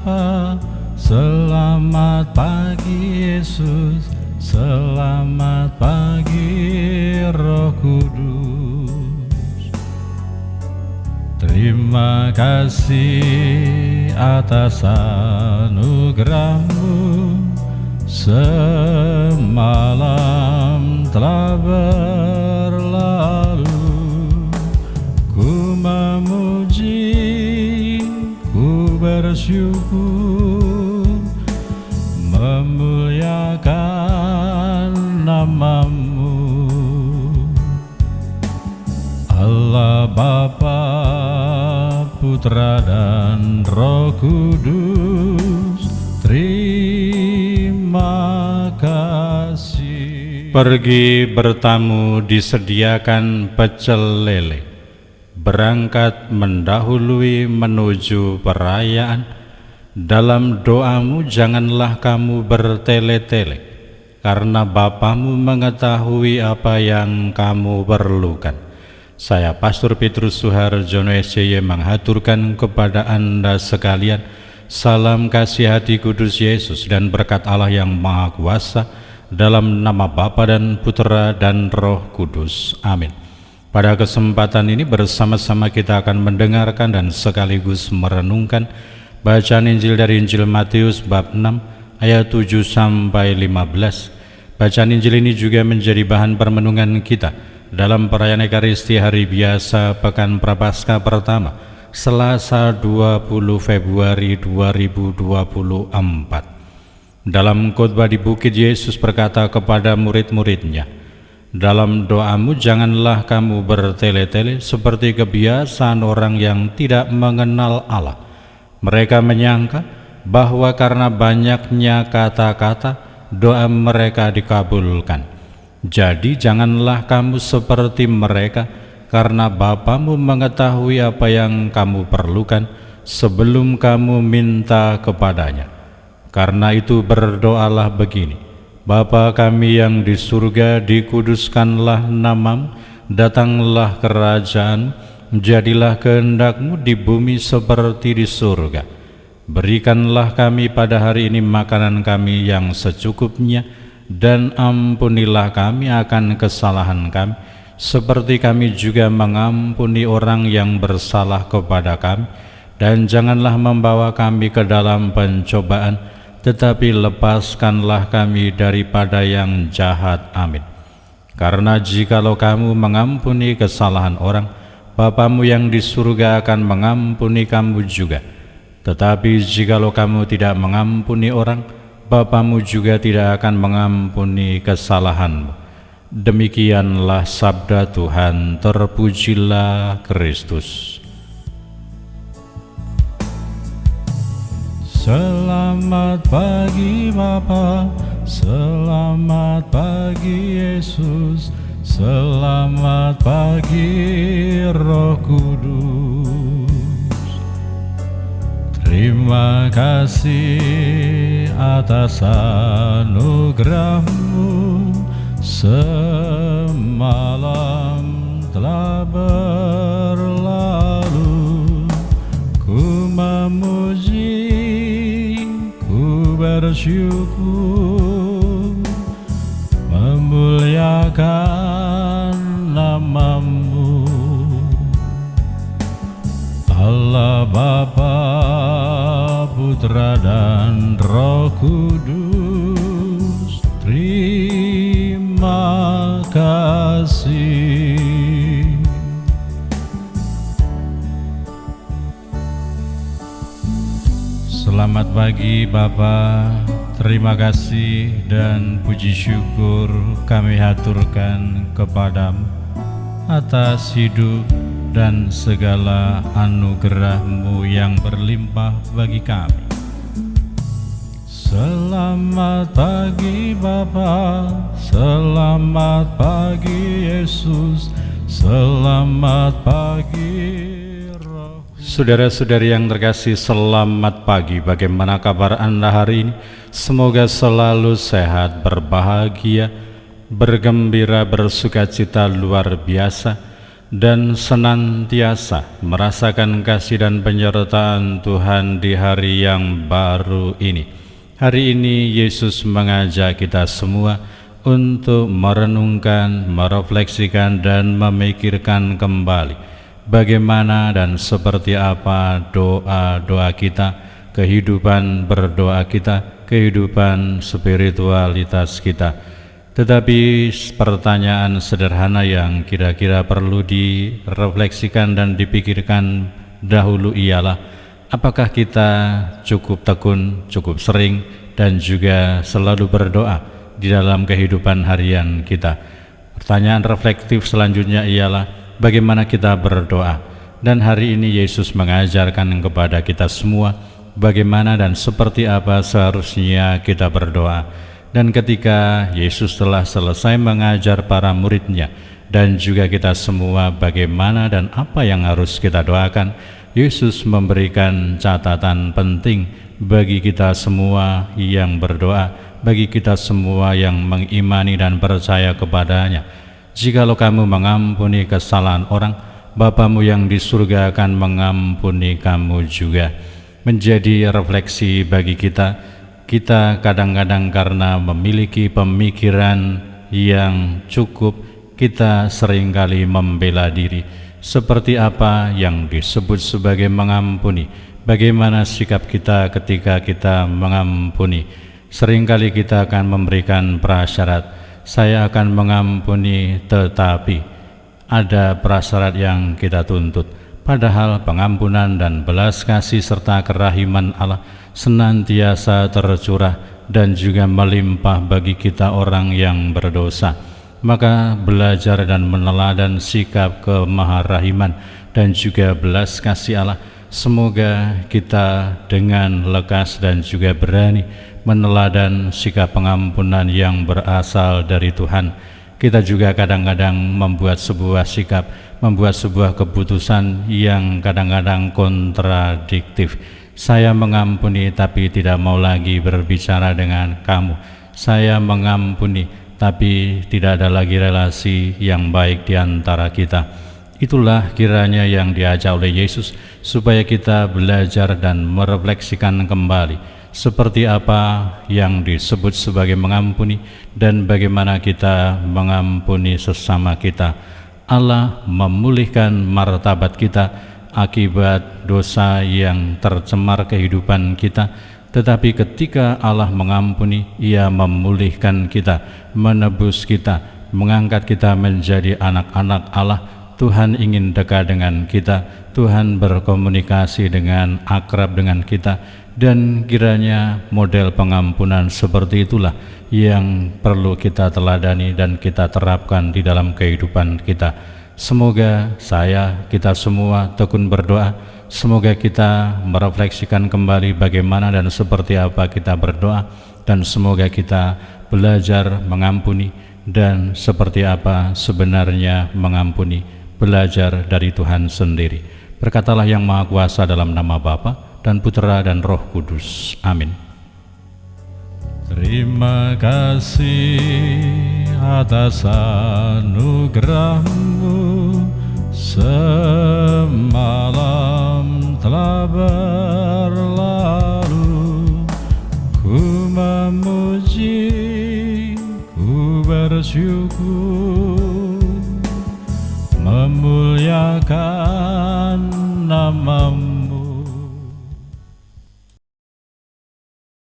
Bapa, selamat pagi Yesus, selamat pagi Roh Kudus. Terima kasih atas anugerah-Mu, semalam telah berlalu. Ku memuji, ku bersyukur, memuliakan nama-Mu. Allah Bapa, Putra dan Roh Kudus, terima kasih. Pergi bertamu disediakan pecel lele, berangkat mendahului menuju perayaan. Dalam doamu janganlah kamu bertele-tele, karena Bapamu mengetahui apa yang kamu perlukan. Saya Pastor Petrus Suharjono SCY menghaturkan kepada Anda sekalian salam kasih hati kudus Yesus dan berkat Allah yang Maha Kuasa, dalam nama Bapa dan Putra dan Roh Kudus. Amin. Pada kesempatan ini bersama-sama kita akan mendengarkan dan sekaligus merenungkan bacaan Injil dari Injil Matius bab 6 ayat 7 sampai 15. Bacaan Injil ini juga menjadi bahan permenungan kita dalam perayaan Ekaristi hari biasa Pekan Prapaskah pertama, Selasa 20 Februari 2024. Dalam khotbah di bukit, Yesus berkata kepada murid-muridnya, "Dalam doamu janganlah kamu bertele-tele seperti kebiasaan orang yang tidak mengenal Allah. Mereka menyangka bahwa karena banyaknya kata-kata, doa mereka dikabulkan. Jadi janganlah kamu seperti mereka, karena Bapamu mengetahui apa yang kamu perlukan sebelum kamu minta kepadanya. Karena itu berdoalah begini: Bapa kami yang di surga, dikuduskanlah nama-Mu, datanglah kerajaan, jadilah kehendak-Mu di bumi seperti di surga. Berikanlah kami pada hari ini makanan kami yang secukupnya, dan ampunilah kami akan kesalahan kami, seperti kami juga mengampuni orang yang bersalah kepada kami. Dan janganlah membawa kami ke dalam pencobaan, tetapi lepaskanlah kami daripada yang jahat. Amin. Karena jikalau kamu mengampuni kesalahan orang, Bapamu yang di surga akan mengampuni kamu juga. Tetapi jikalau kamu tidak mengampuni orang, Bapamu juga tidak akan mengampuni kesalahanmu." Demikianlah sabda Tuhan. Terpujilah Kristus. Selamat pagi Bapa, selamat pagi Yesus, selamat pagi Roh Kudus. Terima kasih atas anugerah-Mu, semalam telah berlalu. Ku memuji, ku bersyukur, memuliakan nama-Mu. Allah Bapa, Putra dan Roh Kudus, terima kasih. Selamat pagi Bapa, terima kasih dan puji syukur kami haturkan kepadamu atas hidup dan segala anugerah-Mu yang berlimpah bagi kami. Selamat pagi Bapa, selamat pagi Yesus, selamat pagi Roh. Saudara-saudari yang terkasih, selamat pagi. Bagaimana kabar Anda hari ini? Semoga selalu sehat, berbahagia, bergembira, bersukacita luar biasa. dan senantiasa merasakan kasih dan penyertaan Tuhan di hari yang baru ini. Hari ini Yesus mengajak kita semua untuk merenungkan, merefleksikan, dan memikirkan kembali bagaimana dan seperti apa doa-doa kita, kehidupan berdoa kita, kehidupan spiritualitas kita. Tetapi pertanyaan sederhana yang kira-kira perlu direfleksikan dan dipikirkan dahulu ialah, apakah kita cukup tekun, cukup sering, dan juga selalu berdoa di dalam kehidupan harian kita? Pertanyaan reflektif selanjutnya ialah, bagaimana kita berdoa? Dan hari ini Yesus mengajarkan kepada kita semua bagaimana dan seperti apa seharusnya kita berdoa. Dan ketika Yesus telah selesai mengajar para muridnya dan juga kita semua bagaimana dan apa yang harus kita doakan, Yesus memberikan catatan penting bagi kita semua yang berdoa, bagi kita semua yang mengimani dan percaya kepadanya. Jikalau kamu mengampuni kesalahan orang, Bapamu yang di surga akan mengampuni kamu juga. Menjadi refleksi bagi kita kadang-kadang karena memiliki pemikiran yang cukup, kita seringkali membela diri. Seperti apa yang disebut sebagai mengampuni? Bagaimana sikap kita ketika kita mengampuni? Seringkali kita akan memberikan prasyarat, saya akan mengampuni, tetapi ada prasyarat yang kita tuntut. Padahal pengampunan dan belas kasih serta kerahiman Allah senantiasa tercurah dan juga melimpah bagi kita orang yang berdosa. Maka belajar dan meneladan sikap kemaharahiman dan juga belas kasih Allah, semoga kita dengan lekas dan juga berani meneladan sikap pengampunan yang berasal dari Tuhan. Kita juga kadang-kadang membuat sebuah sikap, membuat sebuah keputusan yang kadang-kadang kontradiktif. Saya mengampuni tapi tidak mau lagi berbicara dengan kamu. Saya mengampuni tapi tidak ada lagi relasi yang baik di antara kita. Itulah kiranya yang diajak oleh Yesus, supaya kita belajar dan merefleksikan kembali seperti apa yang disebut sebagai mengampuni dan bagaimana kita mengampuni sesama kita. Allah memulihkan martabat kita akibat dosa yang tercemar kehidupan kita, tetapi ketika Allah mengampuni, Ia memulihkan kita, menebus kita, mengangkat kita menjadi anak-anak Allah. Tuhan ingin dekat dengan kita, Tuhan berkomunikasi dengan akrab dengan kita, dan kiranya model pengampunan seperti itulah yang perlu kita teladani dan kita terapkan di dalam kehidupan kita. Semoga kita semua tekun berdoa, semoga kita merefleksikan kembali bagaimana dan seperti apa kita berdoa, dan semoga kita belajar mengampuni dan seperti apa sebenarnya mengampuni, belajar dari Tuhan sendiri. Berkatalah yang Maha Kuasa dalam nama Bapa dan Putera dan Roh Kudus. Amin. Terima kasih atas anugerah-Mu, semalam telah berlalu. Ku memuji, ku bersyukur, memuliakan nama-Mu.